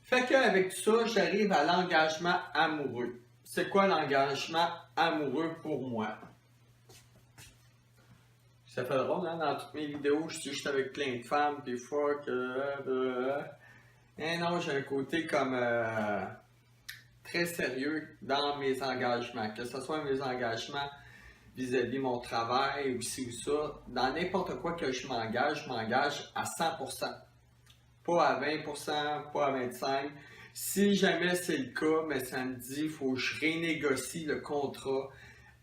Fait qu'avec tout ça, j'arrive à l'engagement amoureux. C'est quoi l'engagement amoureux pour moi? Ça fait drôle, hein? Dans toutes mes vidéos, je suis juste avec plein de femmes, des fois que... non, j'ai un côté comme très sérieux dans mes engagements. Que ce soit mes engagements vis-à-vis mon travail ou ci ou ça. Dans n'importe quoi que je m'engage à 100%. Pas à 20%, pas à 25%. Si jamais c'est le cas, mais ça me dit qu'il faut que je renégocie le contrat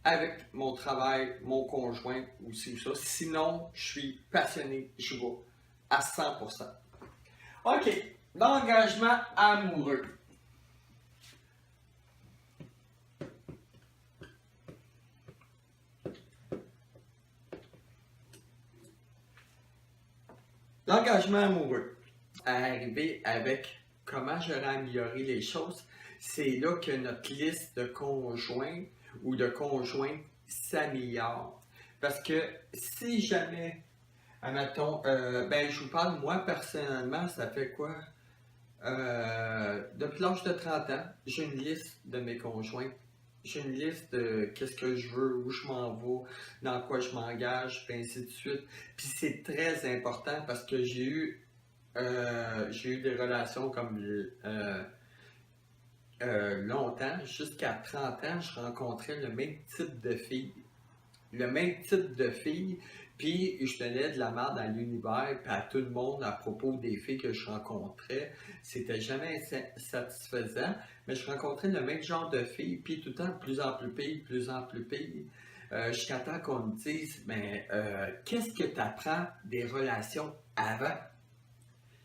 avec mon travail, mon conjoint ou ci ou ça. Sinon, je suis passionné, je vais à 100%. OK, l'engagement amoureux. L'engagement amoureux. À arriver avec comment j'aurais amélioré les choses, c'est là que notre liste de conjoints ou de conjoints s'améliore. Parce que si jamais, admettons, je vous parle, moi personnellement, ça fait quoi? Depuis l'âge de 30 ans, j'ai une liste de mes conjoints. J'ai une liste de qu'est-ce que je veux, où je m'en vais, dans quoi je m'engage, puis ainsi de suite. Puis c'est très important parce que j'ai eu des relations comme longtemps, jusqu'à 30 ans, je rencontrais le même type de filles. Le même type de filles, puis je tenais de la merde à l'univers, puis à tout le monde à propos des filles que je rencontrais. C'était jamais satisfaisant, mais je rencontrais le même genre de filles, puis tout le temps de plus en plus pire, de plus en plus pire. Jusqu'à temps qu'on me dise, qu'est-ce que tu apprends des relations avant?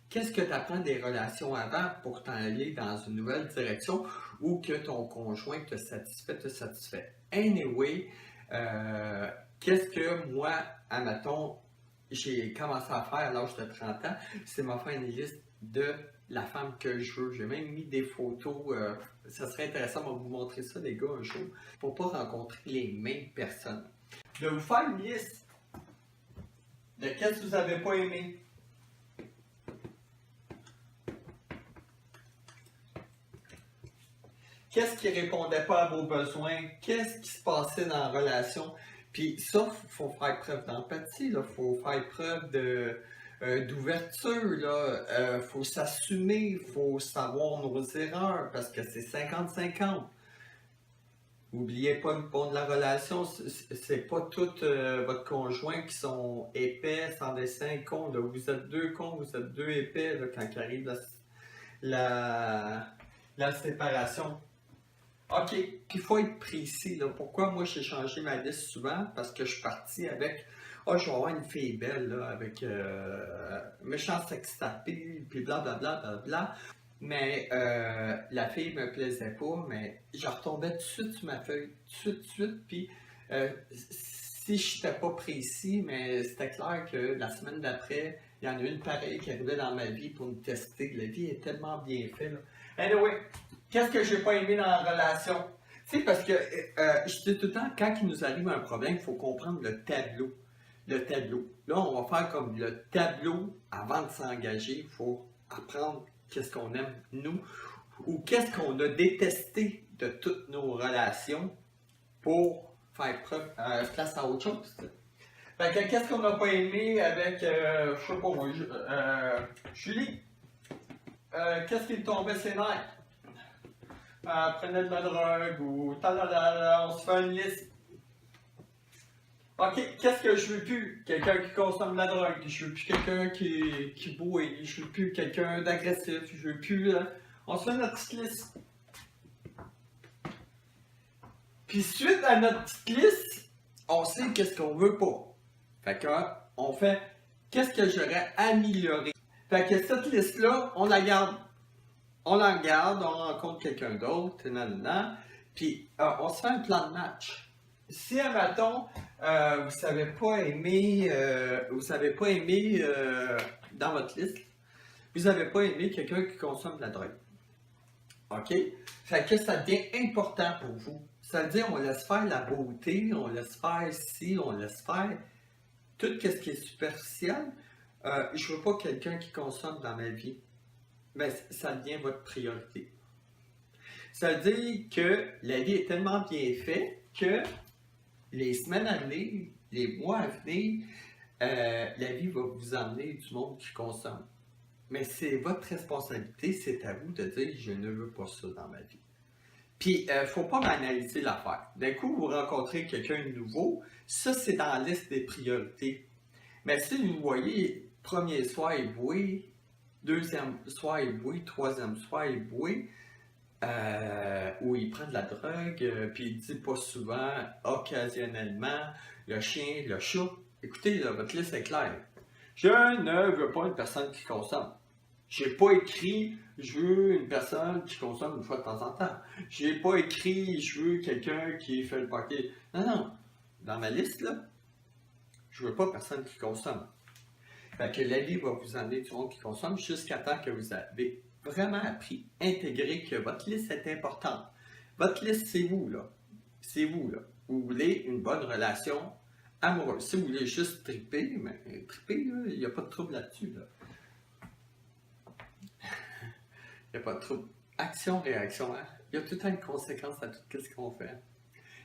Qu'est-ce que tu apprends des relations avant pour t'en aller dans une nouvelle direction ou que ton conjoint te satisfait? Anyway, qu'est-ce que moi, admettons, j'ai commencé à faire à l'âge de 30 ans, c'est m'a fait une liste de la femme que je veux. J'ai même mis des photos, ça serait intéressant de vous montrer ça, les gars, un jour, pour pas rencontrer les mêmes personnes. De vous faire une liste de qu'est-ce que vous n'avez pas aimé. Qu'est-ce qui répondait pas à vos besoins? Qu'est-ce qui se passait dans la relation? Puis ça, il faut faire preuve d'empathie, il faut faire preuve d'ouverture, il faut s'assumer, il faut savoir nos erreurs, parce que c'est 50-50. N'oubliez pas le pont de la relation, c'est pas tout votre conjoint qui sont épais, sans dessin, cons. Là. Vous êtes deux cons, vous êtes deux épais là, quand arrive la séparation. OK, puis il faut être précis. Là. Pourquoi moi j'ai changé ma liste souvent? Parce que je suis parti avec je vais avoir une fille belle là, avec méchant sex tapé, puis blablabla. Bla, bla, bla. Mais la fille me plaisait pas, mais je retombais tout de suite sur ma feuille, tout de suite, puis si je n'étais pas précis, mais c'était clair que la semaine d'après, il y en a une pareille qui arrivait dans ma vie pour me tester. La vie est tellement bien faite. Là. Anyway, qu'est-ce que j'ai pas aimé dans la relation? Tu sais, parce que je dis tout le temps, quand il nous arrive un problème, il faut comprendre le tableau. Le tableau. Là, on va faire comme le tableau avant de s'engager. Il faut apprendre qu'est-ce qu'on aime, nous, ou qu'est-ce qu'on a détesté de toutes nos relations pour faire preuve, place à autre chose. Fait que qu'est-ce qu'on n'a pas aimé avec, je sais pas moi, Julie? Qu'est-ce qui tombait ses nerfs? Prenait de la drogue ou talala, on se fait une liste. OK, qu'est-ce que je veux plus? Quelqu'un qui consomme de la drogue, je veux plus quelqu'un qui bouille, je veux plus quelqu'un d'agressif, je veux plus... on se fait notre petite liste. Puis suite à notre petite liste, on sait qu'est-ce qu'on veut pas. Fait que, on fait qu'est-ce que j'aurais amélioré. Fait que cette liste-là, on la garde. On la garde, on rencontre quelqu'un d'autre, puis on se fait un plan de match. Si, admettons, vous savez pas aimer dans votre liste, vous n'avez pas aimé quelqu'un qui consomme de la drogue. OK? Fait que ça devient important pour vous. Ça veut dire on laisse faire la beauté, on laisse faire ci, on laisse faire tout ce qui est superficiel. Je veux pas quelqu'un qui consomme dans ma vie. ben, ça devient votre priorité. Ça veut dire que la vie est tellement bien faite que les semaines à venir, les mois à venir, la vie va vous emmener du monde qui consomme. Mais c'est votre responsabilité, c'est à vous de dire je ne veux pas ça dans ma vie. Puis, il ne faut pas banaliser l'affaire. D'un coup, vous rencontrez quelqu'un de nouveau, ça c'est dans la liste des priorités. Mais si vous voyez, premier soir est boué, deuxième soir est boué, troisième soir est boué, où il prend de la drogue, puis il dit pas souvent, occasionnellement, le chien, le chat. Écoutez, là, votre liste est claire. Je ne veux pas une personne qui consomme. J'ai pas écrit je veux une personne qui consomme une fois de temps en temps. J'ai pas écrit je veux quelqu'un qui fait le paquet. Non, non. Dans ma liste, là, je veux pas personne qui consomme. Fait que la vie va vous emmener du monde qui consomme jusqu'à temps que vous avez vraiment appris, intégré que votre liste est importante. Votre liste, c'est vous, là. C'est vous, là. Vous voulez une bonne relation amoureuse. Si vous voulez juste triper, mais triper, il n'y a pas de trouble là-dessus, là. Il n'y a pas de trouble. Action-réaction, hein? Il y a tout le temps une conséquence à tout ce qu'on fait.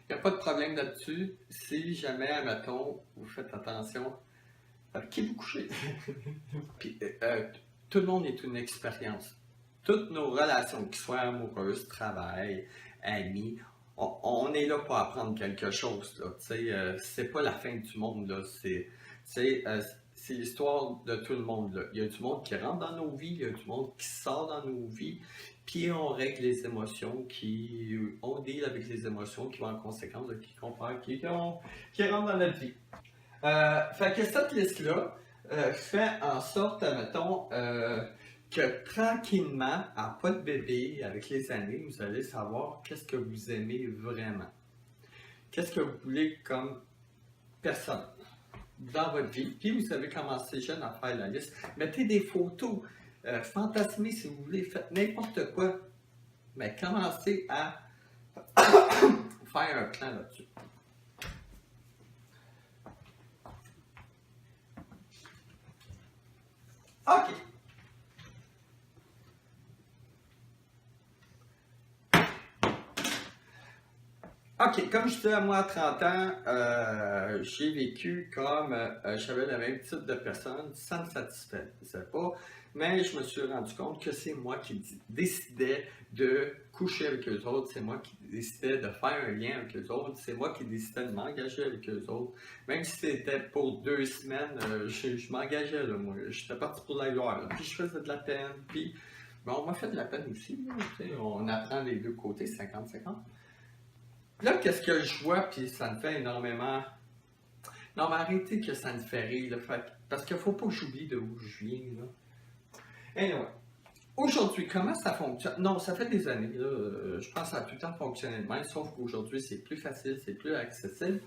Il n'y a pas de problème là-dessus. Si jamais, admettons, vous faites attention avec qui vous couchez. Puis, tout le monde est une expérience. Toutes nos relations, qu'ils soient amoureuses, travail, amis, on est là pour apprendre quelque chose. Là, c'est pas la fin du monde. Là, c'est l'histoire de tout le monde. Là. Il y a du monde qui rentre dans nos vies, il y a du monde qui sort dans nos vies, puis on règle les émotions, on deal avec les émotions qui vont en conséquence de qui comprend, qui rentrent dans notre vie. Fait que cette liste-là fait en sorte, mettons, que tranquillement, à pas de bébé, avec les années, vous allez savoir qu'est-ce que vous aimez vraiment. Qu'est-ce que vous voulez comme personne dans votre vie. Puis vous avez commencé jeune à faire la liste. Mettez des photos, fantasmez si vous voulez, faites n'importe quoi. Mais commencez à faire un plan là-dessus. OK. OK, comme je disais, moi, à 30 ans, j'ai vécu comme j'avais le même type de personne, ça ne me satisfaisait pas, mais je me suis rendu compte que c'est moi qui décidais de coucher avec eux autres, c'est moi qui décidais de faire un lien avec eux autres, c'est moi qui décidais de m'engager avec eux autres. Même si c'était pour 2 semaines, je m'engageais, là, moi. J'étais parti pour la gloire, là. Puis je faisais de la peine, puis ben, on m'a fait de la peine aussi, là, on apprend les deux côtés, 50-50. Là, qu'est-ce que je vois, puis ça me fait énormément. Non, mais arrêtez que ça me fait rire, là, parce qu'il ne faut pas que j'oublie de où je viens. Là. Anyway, aujourd'hui, comment ça fonctionne? Non, ça fait des années, là, je pense que ça a tout le temps fonctionné de même, sauf qu'aujourd'hui, c'est plus facile, c'est plus accessible.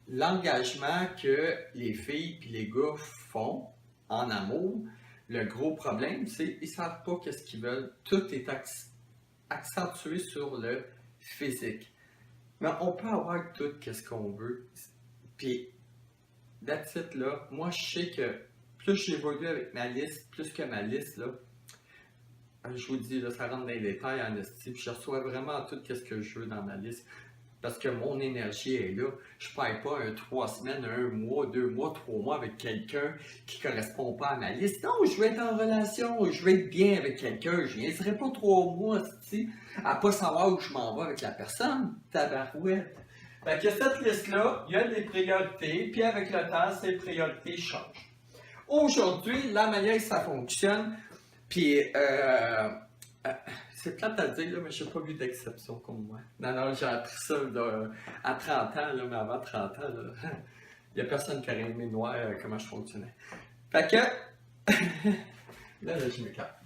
L'engagement que les filles et les gars font en amour, le gros problème, c'est qu'ils ne savent pas qu'est-ce qu'ils veulent. Tout est accentué sur le physique. Mais on peut avoir tout ce qu'on veut. Puis, that's it, là. Moi, je sais que plus j'évolue avec ma liste, plus que ma liste, là, je vous dis, là, ça rentre dans les détails en estime. Je reçois vraiment tout ce que je veux dans ma liste. Parce que mon énergie est là. Je ne perds pas 3 semaines, 1 mois, 2 mois, 3 mois avec quelqu'un qui ne correspond pas à ma liste. Non, je veux être en relation, je veux être bien avec quelqu'un. Je ne viendrai pas 3 mois à ne pas savoir où je m'en vais avec la personne. Tabarouette. Fait que cette liste-là, il y a des priorités, puis avec le temps, ces priorités changent. Aujourd'hui, la manière que ça fonctionne, puis c'est plate à dire, là, mais je n'ai pas vu d'exception comme moi. Non, j'ai appris ça là, à 30 ans, là, mais avant 30 ans, il n'y a personne qui a rien aimé noir comment je fonctionnais. Fait que, là, je m'éclate.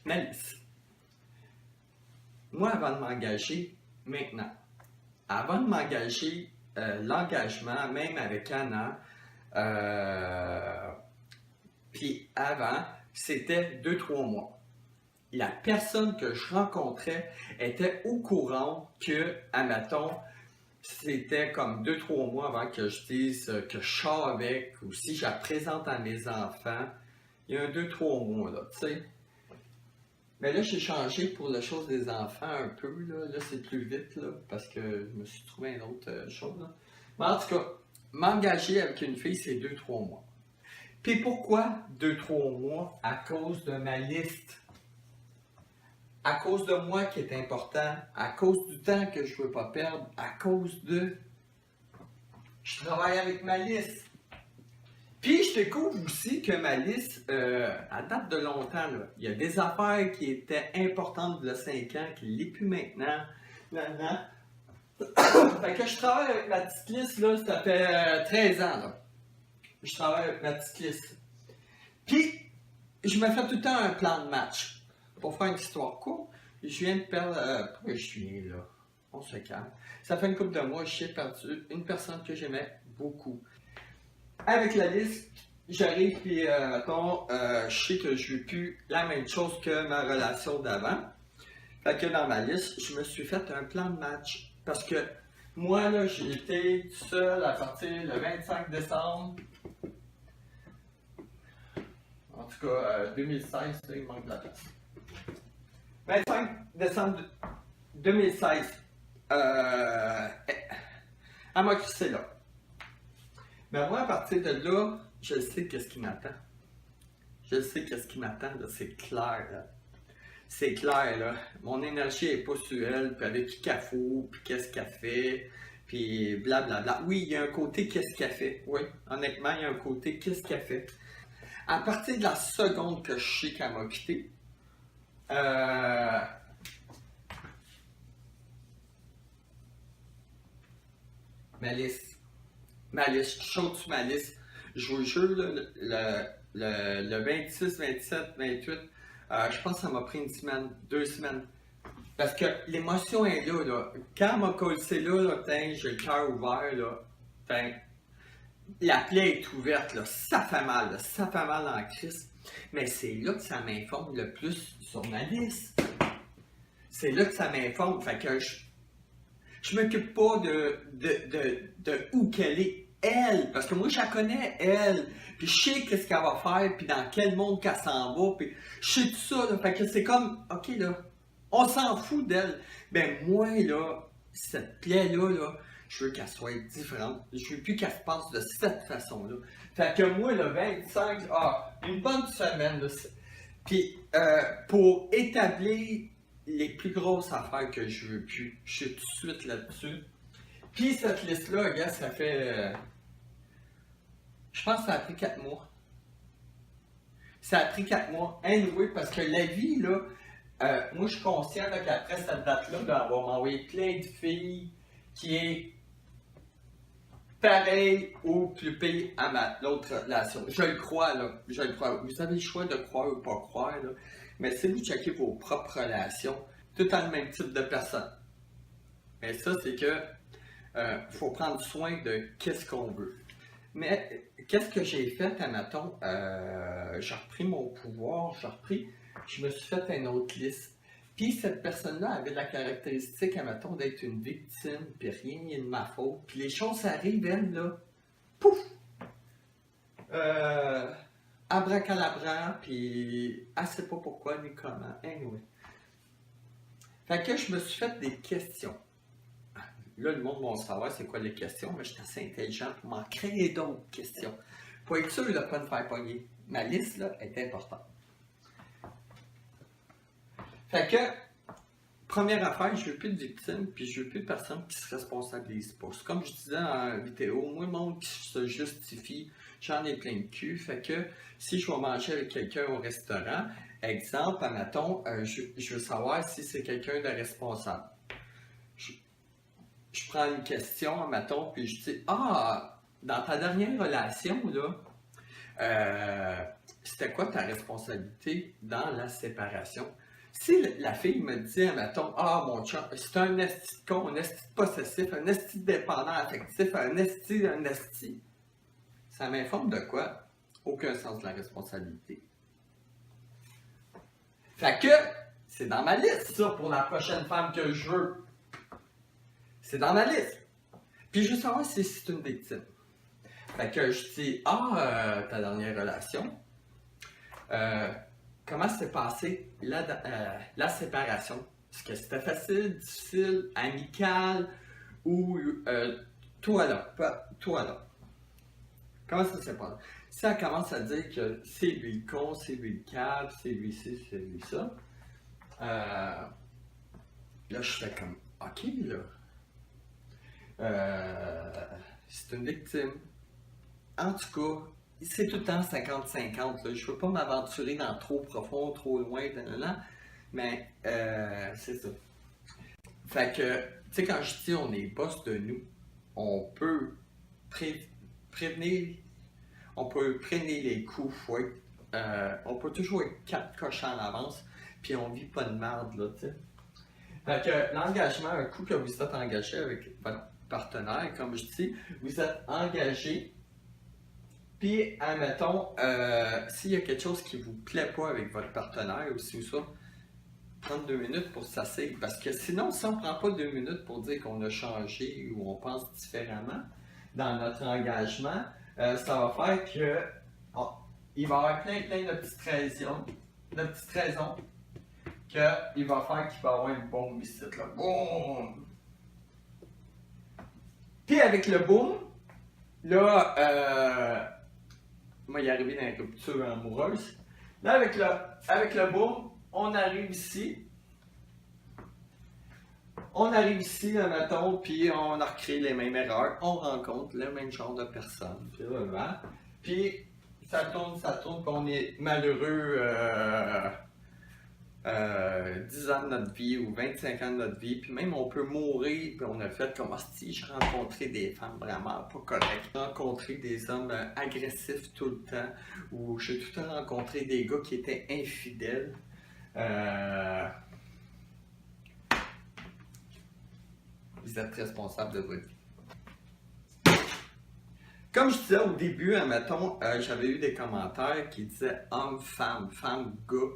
Malice. Moi, avant de m'engager, maintenant, avant de m'engager, l'engagement, même avec Anna, puis avant, c'était 2-3 mois. La personne que je rencontrais était au courant que, admettons, c'était comme 2-3 mois avant que je dise que je sors avec, ou si je la présente à mes enfants, il y a un 2-3 mois, là, tu sais. Mais là, j'ai changé pour la chose des enfants un peu, là. Là, c'est plus vite, là, parce que je me suis trouvé une autre chose, là. Mais en tout cas, m'engager avec une fille, c'est 2-3 mois. Puis pourquoi 2-3 mois? À cause de ma liste. À cause de moi qui est important, à cause du temps que je ne veux pas perdre, à cause de... Je travaille avec ma liste. Puis je découvre aussi que ma liste, elle date de longtemps. Là. Il y a des affaires qui étaient importantes il y a 5 ans, qui ne l'est plus maintenant. Maintenant. Fait que je travaille avec ma petite liste, là, ça fait 13 ans. Là. Je travaille avec ma petite liste. Puis, je me fais tout le temps un plan de match. Pour faire une histoire courte, je viens de perdre... pourquoi je viens là? On se calme. Ça fait une couple de mois, j'ai perdu une personne que j'aimais beaucoup. Avec la liste, j'arrive puis, mettons, je sais que je ne veux plus la même chose que ma relation d'avant. Fait que dans ma liste, je me suis fait un plan de match. Parce que moi, là, j'ai été seul à partir le 25 décembre. En tout cas, 2016, là, il manque de la place. 25 décembre 2016. Elle m'a crissé là. Ben moi, à partir de là, je sais qu'est-ce qui m'attend. Je sais qu'est-ce qui m'attend, là, c'est clair, là. C'est clair, là. Mon énergie n'est pas sur elle, puis avec qui qu'elle fout, puis qu'est-ce qu'elle fait, puis blablabla. Oui, il y a un côté qu'est-ce qu'elle fait. Oui, honnêtement, il y a un côté qu'est-ce qu'elle fait. À partir de la seconde que je sais qu'elle m'a quitté, ma liste. Ma liste, je saute sur ma liste. Je vous jure, le 26, 27, 28, je pense que ça m'a pris une semaine, 2 semaines. Parce que l'émotion est là, là. Quand elle m'a collé là, j'ai le cœur ouvert, là, la plaie est ouverte, là. Ça fait mal, là. Ça fait mal en crise. Mais c'est là que ça m'informe le plus sur ma liste. C'est là que ça m'informe. Fait que je m'occupe pas de où qu'elle est, elle. Parce que moi, je la connais, elle. Puis je sais qu'est-ce qu'elle va faire, puis dans quel monde qu'elle s'en va. Puis je sais tout ça, là. Fait que c'est comme, OK, là, on s'en fout d'elle. Ben moi, là, cette plaie-là, là, je veux qu'elle soit différente. Je veux plus qu'elle se passe de cette façon-là. Fait que moi, le 25, une bonne semaine, là. Puis pour établir les plus grosses affaires que je veux plus, je suis tout de suite là-dessus. Puis cette liste-là, gars, ça fait... je pense que ça a pris 4 mois. Ça a pris 4 mois. Anyway, parce que la vie, là, moi, je suis conscient qu'après cette date-là, d'avoir m'envoyé plein de filles qui est pareil ou plus pire à l'autre relation. Je le crois, là. Je le crois. Vous avez le choix de croire ou pas croire, là. Mais si vous checkez vos propres relations, tout dans le même type de personne. Mais ça, c'est que faut prendre soin de qu'est-ce qu'on veut. Mais qu'est-ce que j'ai fait, admettons, j'ai repris mon pouvoir, je me suis fait une autre liste. Puis cette personne-là avait la caractéristique, admettons, d'être une victime, puis rien n'est de ma faute. Puis les choses arrivent, elle, là, pouf! Abracadabra, puis elle sait pas pourquoi ni comment. Anyway. Fait que je me suis fait des questions. Là, le monde va savoir c'est quoi les questions, mais je suis assez intelligent pour m'en créer d'autres questions. Pour être sûr de ne pas me faire pogner. Ma liste, là, est importante. Fait que, première affaire, je veux plus de victimes, puis je veux plus de personnes qui se responsabilisent pas. C'est comme je disais en vidéo, moi, le monde qui se justifie, j'en ai plein de cul. Fait que, si je vais manger avec quelqu'un au restaurant, exemple, admettons, je veux savoir si c'est quelqu'un de responsable. Je prends une question, admettons, puis je dis, dans ta dernière relation, là, c'était quoi ta responsabilité dans la séparation? Si la fille me dit, admettons, mon chum, c'est un esti de con, un esti de possessif, un esti de dépendant affectif, un esti, ça m'informe de quoi? Aucun sens de la responsabilité. Fait que, c'est dans ma liste, ça, pour la prochaine femme que je veux. C'est dans ma liste. Puis je veux savoir si c'est une victime. Fait que je dis, ta dernière relation, comment s'est passée la séparation? Est-ce que c'était facile, difficile, amical ou toi là? Comment ça s'est passé? Si elle commence à dire que c'est lui le con, c'est lui le cave, c'est lui ci, c'est lui ça, là je fais comme, ok là, c'est une victime. En tout cas, c'est tout le temps 50-50. Là. Je ne veux pas m'aventurer dans trop profond, trop loin, mais c'est ça. Fait que, tu sais, quand je dis on est boss de nous, on peut prévenir, on peut prévenir les coups, on peut toujours être 4 cochons à l'avance, puis on vit pas de merde, là, tu sais. Fait que l'engagement, un coup que vous êtes engagé avec votre partenaire, comme je dis, vous êtes engagé. Puis, admettons, s'il y a quelque chose qui ne vous plaît pas avec votre partenaire ou si ou ça, prendre 2 minutes pour s'asseoir. Parce que sinon, si on ne prend pas 2 minutes pour dire qu'on a changé ou on pense différemment dans notre engagement, ça va faire que il va y avoir plein de petites raisons, qu'il va faire qu'il va y avoir une bombe ici, là. Boum! Puis avec le boom, là, moi, il est arrivé dans une rupture amoureuse. Là, avec le boom, on arrive ici. On arrive ici, là, mettons, puis on a recréé les mêmes erreurs. On rencontre le même genre de personnes. Puis, voilà. Puis ça tourne, puis on est malheureux 10 ans de notre vie ou 25 ans de notre vie, puis même on peut mourir, puis on a fait comme si j'ai rencontré des femmes vraiment pas correctes, j'ai rencontré des hommes agressifs tout le temps, ou j'ai tout le temps rencontré des gars qui étaient infidèles. Vous êtes responsable de votre vie. Comme je disais au début, admettons, j'avais eu des commentaires qui disaient homme, femme, gars,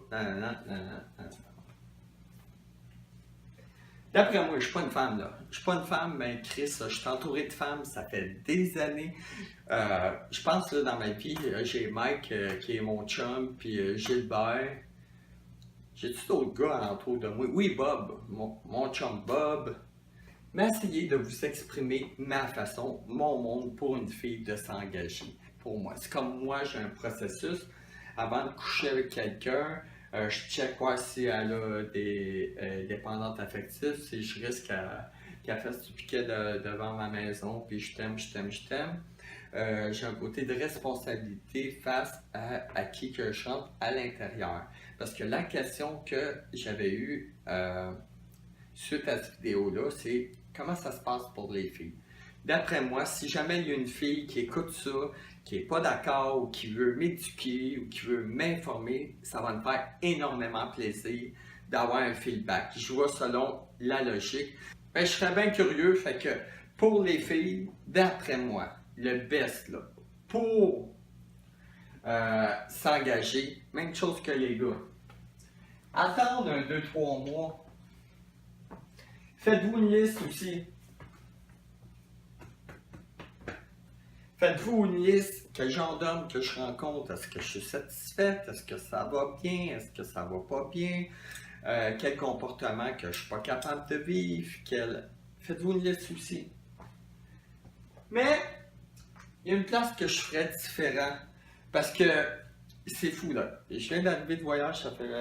D'après moi, je suis pas une femme, là. Je suis pas une femme, mais Chris, je suis entouré de femmes, ça fait des années. Je pense, là, dans ma vie, j'ai Mike, qui est mon chum, puis Gilbert. J'ai-tu d'autres gars alentour de moi? Oui, Bob, mon chum Bob. Mais essayez de vous exprimer ma façon, mon monde pour une fille de s'engager. Pour moi, c'est comme moi, j'ai un processus. Avant de coucher avec quelqu'un, je check voir si elle a des dépendantes affectives, si je risque qu'elle fasse du piquet devant ma maison, puis je t'aime. J'ai un côté de responsabilité face à qui que je chante à l'intérieur. Parce que la question que j'avais eue suite à cette vidéo-là, c'est comment ça se passe pour les filles. D'après moi, si jamais il y a une fille qui écoute ça, qui n'est pas d'accord ou qui veut m'éduquer ou qui veut m'informer, ça va me faire énormément plaisir d'avoir un feedback. Je vois selon la logique. Ben, je serais bien curieux, fait que pour les filles, d'après moi, le best là, pour s'engager, même chose que les gars. Attendre un 2-3 mois. Faites-vous une liste aussi. Faites-vous une liste, quel genre d'homme que je rencontre, est-ce que je suis satisfaite, est-ce que ça va bien, est-ce que ça va pas bien, quel comportement que je suis pas capable de vivre, faites-vous une liste aussi. Mais, il y a une place que je ferais différent, parce que c'est fou là, je viens d'arriver de voyage, ça fait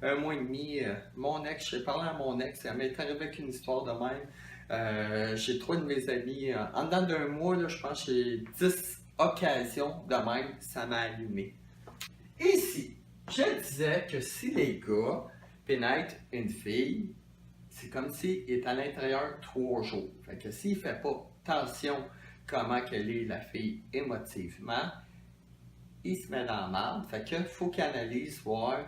un mois et demi, mon ex, j'ai parlé à mon ex, elle m'est arrivée avec une histoire de même. J'ai 3 de mes amis, en dedans d'un mois, là, je pense que j'ai 10 occasions de même, ça m'a allumé. Ici, je disais que si les gars pénètrent une fille, c'est comme s'il est à l'intérieur 3 jours. Fait que s'il ne fait pas attention comment qu'elle est la fille émotivement, il se met dans la merde. Fait qu'il faut qu'il analyse, voir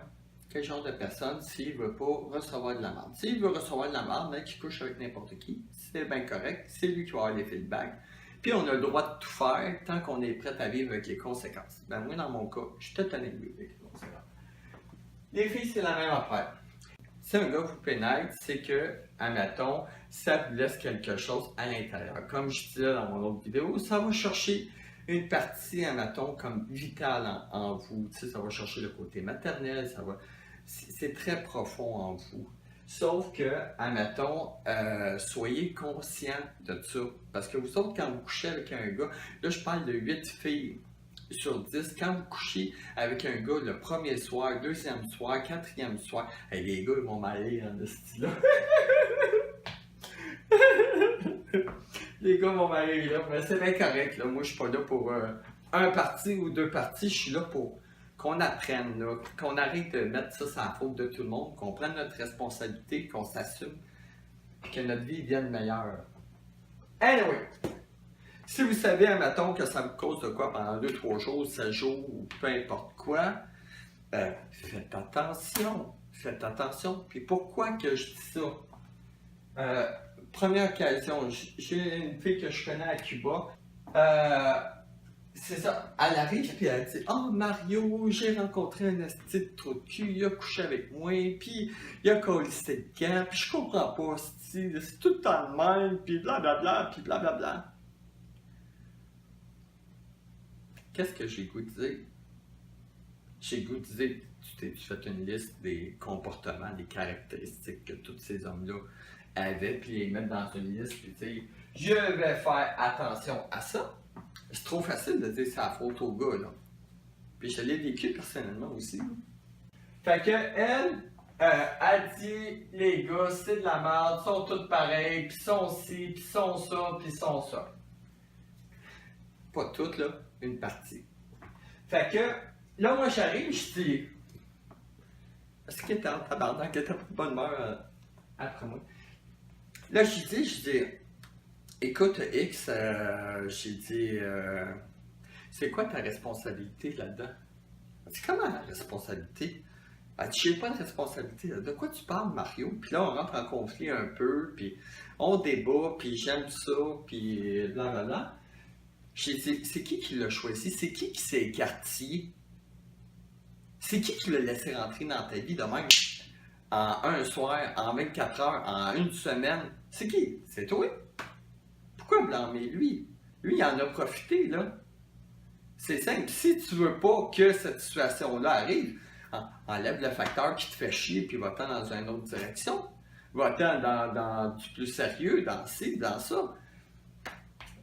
quel genre de personne, s'il ne veut pas recevoir de la merde. S'il veut recevoir de la merde, mais qu'il couche avec n'importe qui, c'est bien correct, c'est lui qui va avoir les feedbacks. Puis on a le droit de tout faire tant qu'on est prêt à vivre avec les conséquences. Ben moi, dans mon cas, je suis tout à vivre avec les conséquences. Les filles, c'est la même affaire. Si un gars vous pénètre, c'est que, admettons, ça vous laisse quelque chose à l'intérieur. Comme je disais dans mon autre vidéo, ça va chercher une partie, admettons, comme vitale en vous. Tu sais, ça va chercher le côté maternel, c'est très profond en vous. Sauf que, admettons, soyez conscient de ça. Parce que vous autres, quand vous couchez avec un gars, là, je parle de 8 filles sur 10, quand vous couchez avec un gars le premier soir, deuxième soir, quatrième soir, hey, les gars, ils vont m'aller de ce style-là. Les gars vont m'aller là, mais c'est bien correct. Là. Moi, je suis pas là pour un parti ou deux partis, je suis là pour qu'on apprenne, là, qu'on arrête de mettre ça sur la faute de tout le monde, qu'on prenne notre responsabilité, qu'on s'assume, que notre vie devienne meilleure. Anyway, si vous savez, admettons, que ça vous cause de quoi pendant 2, 3 jours, 7 jours, ou peu importe quoi, faites attention. Faites attention. Puis pourquoi que je dis ça? Première occasion, j'ai une fille que je connais à Cuba. C'est ça, elle arrive puis elle dit: Oh Mario, j'ai rencontré un esti de trou de cul, il a couché avec moi, puis il a collé le camp, puis je comprends pas, c'est tout le temps le même, puis blablabla, puis blablabla. Qu'est-ce que j'ai goût de dire? J'ai goût de dire, tu fais une liste des comportements, des caractéristiques que tous ces hommes-là avaient, puis les mettre dans une liste, puis dire: je vais faire attention à ça. C'est trop facile de dire c'est la faute au gars, là. Puis je l'ai vécu personnellement aussi. Fait que elle, elle dit: les gars, c'est de la merde, ils sont tous pareils, pis sont ci, pis sont ça, pis sont ça. Pas toutes, là, une partie. Fait que, là, moi, j'arrive, je dis: est-ce qu'elle était en tabarnak, qu'elle était pas de bonne humeur après moi? Là, je dis, écoute, X, j'ai dit, c'est quoi ta responsabilité là-dedans? Elle dit: comment la responsabilité? Elle dit: j'ai pas de responsabilité. De quoi tu parles, Mario? Puis là, on rentre en conflit un peu, puis on débat, puis j'aime ça, puis blablabla. J'ai dit: c'est qui l'a choisi? C'est qui s'est écarté? C'est qui l'a laissé rentrer dans ta vie de même? En un soir, en 24 heures, en une semaine? C'est qui? C'est toi? Pourquoi blâmer lui? Lui, il en a profité, là. C'est simple. Si tu veux pas que cette situation-là arrive, enlève le facteur qui te fait chier, puis va-t'en dans une autre direction. Va-t'en dans du plus sérieux, dans ci, dans ça.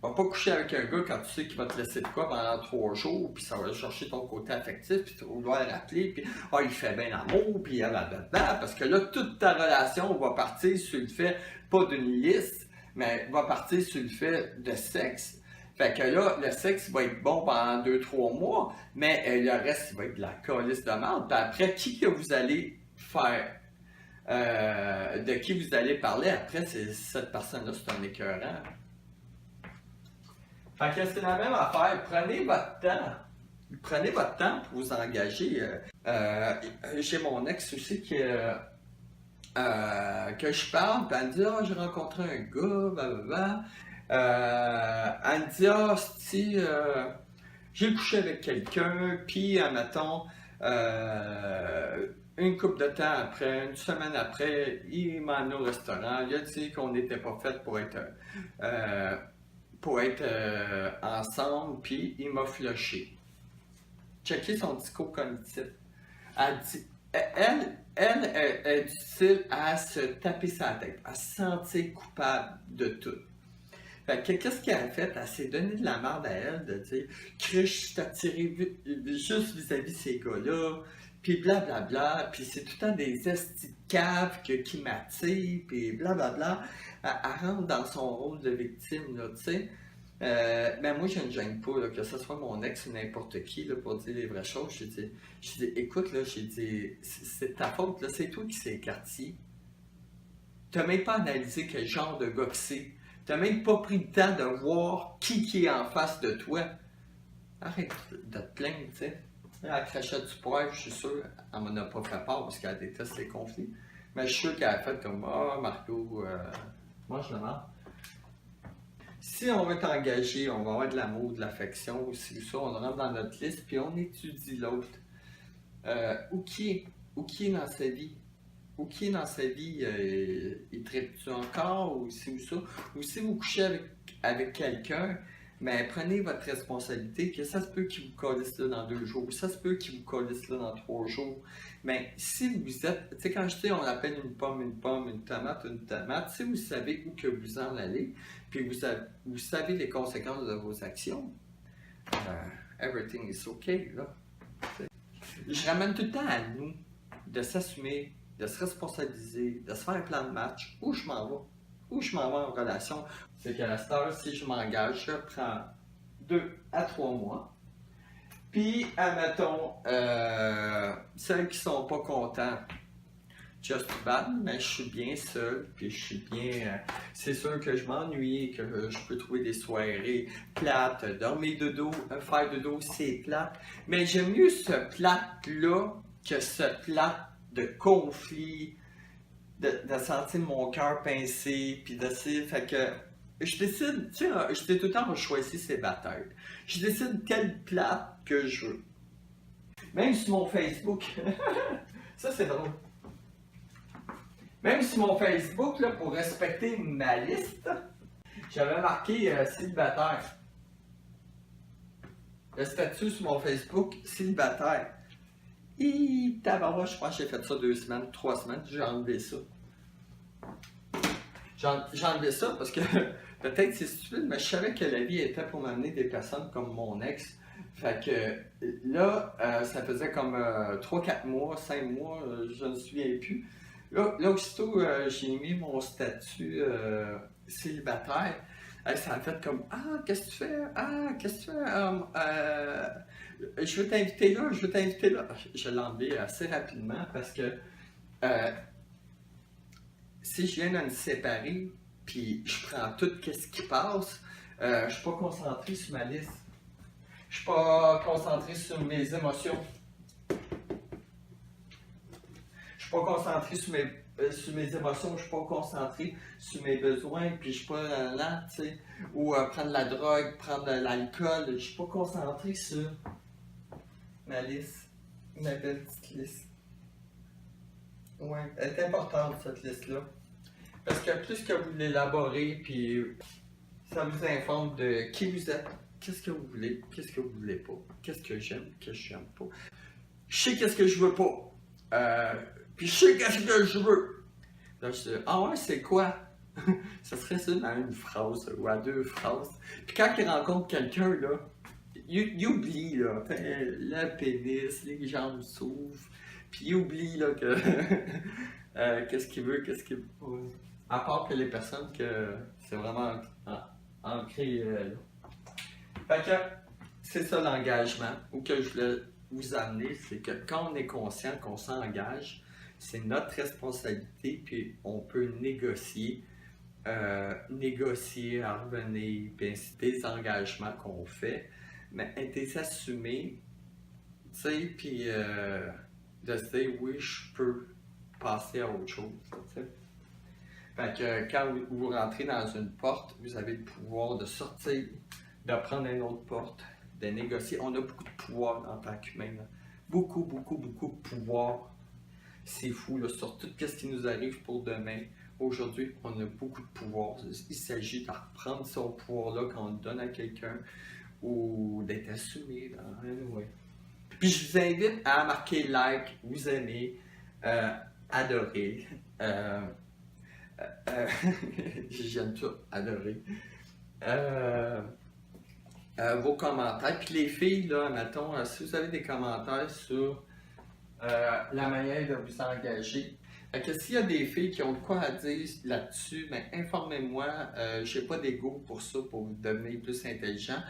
Va pas coucher avec un gars quand tu sais qu'il va te laisser de quoi pendant 3 jours, puis ça va chercher ton côté affectif, puis tu vas vouloir rappeler, puis il fait bien l'amour, puis blablabla, parce que là, toute ta relation va partir sur le fait, pas d'une liste, mais va partir sur le fait de sexe. Fait que là, le sexe va être bon pendant 2-3 mois, mais le reste, il va être de la calisse de merde. Puis après, qui que vous allez faire, de qui vous allez parler, après, c'est cette personne-là, c'est un écœurant. Fait que c'est la même affaire. Prenez votre temps. Prenez votre temps pour vous engager. J'ai mon ex aussi que je parle, puis elle me dit: ah, j'ai rencontré un gars, blablabla. Elle me dit: ah, si, j'ai couché avec quelqu'un, puis, admettons, une couple de temps après, une semaine après, il m'a amené au restaurant. Il a dit qu'on n'était pas fait pour être ensemble, puis il m'a flushé. Checker son discours cognitif. Elle dit, elle est du style à se taper sa tête, à se sentir coupable de tout. Fait que qu'est-ce qu'elle a fait? Elle s'est donné de la merde à elle, de dire: Criche, je t'ai attiré juste vis-à-vis de ces gars-là, puis blablabla, puis c'est tout le temps des estis de caves qui m'attirent, puis blablabla. Elle rentre dans son rôle de victime, là, tu sais. Mais moi, je ne gêne pas, là, que ce soit mon ex ou n'importe qui, là, pour dire les vraies choses. J'ai dit, écoute, là, j'ai dit, c'est ta faute, là, c'est toi qui s'est écarté. Tu n'as même pas analysé quel genre de gars que c'est. Tu n'as même pas pris le temps de voir qui est en face de toi. Arrête de te plaindre, tu sais. Elle crachait du poivre, je suis sûr, elle m'en a pas fait part parce qu'elle déteste les conflits. Mais je suis sûr qu'elle a fait comme: ah, Marco, moi je le demande. Si on veut t'engager, on va avoir de l'amour, de l'affection aussi, ça, on rentre dans notre liste, puis on étudie l'autre. Où qui est dans sa vie? Où qui est dans sa vie? Il traite-tu encore, ou ci ou ça? Ou si vous couchez avec quelqu'un, mais prenez votre responsabilité, que ça se peut qu'il vous calisse là dans 2 jours, ça se peut qu'il vous calisse là dans 3 jours. Mais si vous êtes, tu sais, quand je dis on appelle une pomme, une tomate, si vous savez où que vous en allez, puis vous savez les conséquences de vos actions, everything is okay, là. Je ramène tout le temps à nous de s'assumer, de se responsabiliser, de se faire un plan de match, où je m'en vais, en relation. C'est qu'à la star, si je m'engage, je prends 2 à 3 mois. Puis, admettons, celles qui sont pas contents, just bad, mais je suis bien seul, puis je suis bien. C'est sûr que je m'ennuie, que je peux trouver des soirées plates, dormir de dos, faire de dos, c'est plate. Mais j'aime mieux ce plate-là que ce plate de conflit, de sentir mon cœur pincé, puis d'essayer. Fait que je décide, tu sais, je dis tout le temps, je choisis célibataire. Je décide quelle plate que je veux. Même sur mon Facebook, ça c'est drôle. Même sur mon Facebook, là, pour respecter ma liste, j'avais marqué célibataire. Le statut sur mon Facebook, célibataire. Et tabarouette, je pense que j'ai fait ça 2 semaines, 3 semaines, j'ai enlevé ça. J'ai enlevé ça parce que peut-être c'est stupide, mais je savais que la vie était pour m'amener des personnes comme mon ex. Fait que là, ça faisait comme 3-4 mois, 5 mois, je ne me souviens plus. Là aussitôt, j'ai mis mon statut célibataire. Ça a fait comme ah, qu'est-ce que tu fais? Ah, qu'est-ce que tu fais? Je veux t'inviter là, je veux t'inviter là. Je l'ai enlevé assez rapidement parce que si je viens de me séparer, puis je prends tout ce qui passe, je suis pas concentré sur ma liste. Je suis pas concentré sur mes émotions. Je suis pas concentré sur mes émotions, je suis pas concentré sur mes besoins, puis je suis pas là, tu sais, ou prendre la drogue, prendre de l'alcool, je suis pas concentré sur ma liste, ma belle petite liste. Ouais, elle est importante cette liste-là, parce que plus que vous l'élaborez, puis ça vous informe de qui vous êtes, qu'est-ce que vous voulez, qu'est-ce que vous voulez pas, qu'est-ce que j'aime, qu'est-ce que j'aime pas. Je sais qu'est-ce que je veux pas. Puis je sais qu'est-ce que je veux. Là, je dis, ah ouais, c'est quoi? Ça serait ça dans une phrase ou à 2 phrases. Puis quand il rencontre quelqu'un, là, il oublie, là, le pénis, les jambes s'ouvrent, puis il oublie, là, que qu'est-ce qu'il veut, qu'est-ce qu'il veut pas. À part que les personnes que c'est vraiment ancré, là. Fait que c'est ça l'engagement, ou que je voulais vous amener, c'est que quand on est conscient qu'on s'engage, c'est notre responsabilité, puis on peut négocier à revenir, puis c'est des engagements qu'on fait, mais être assumé, tu sais, puis de se dire oui, je peux passer à autre chose, tu sais. Fait que quand vous rentrez dans une porte, vous avez le pouvoir de sortir, de prendre une autre porte, de négocier. On a beaucoup de pouvoir en tant qu'humain. Beaucoup, beaucoup, beaucoup de pouvoir. C'est fou, là, sur tout ce qui nous arrive pour demain. Aujourd'hui, on a beaucoup de pouvoir. Il s'agit de reprendre son pouvoir-là quand on le donne à quelqu'un ou d'être assumé. Anyway. Puis je vous invite à marquer like, vous aimez, adorer. J'aime tout, adorer. Vos commentaires. Puis les filles, là, mettons, si vous avez des commentaires sur la manière de vous engager. Fait que s'il y a des filles qui ont de quoi à dire là-dessus, ben, informez-moi. Je n'ai pas d'ego pour ça, pour devenir plus intelligent.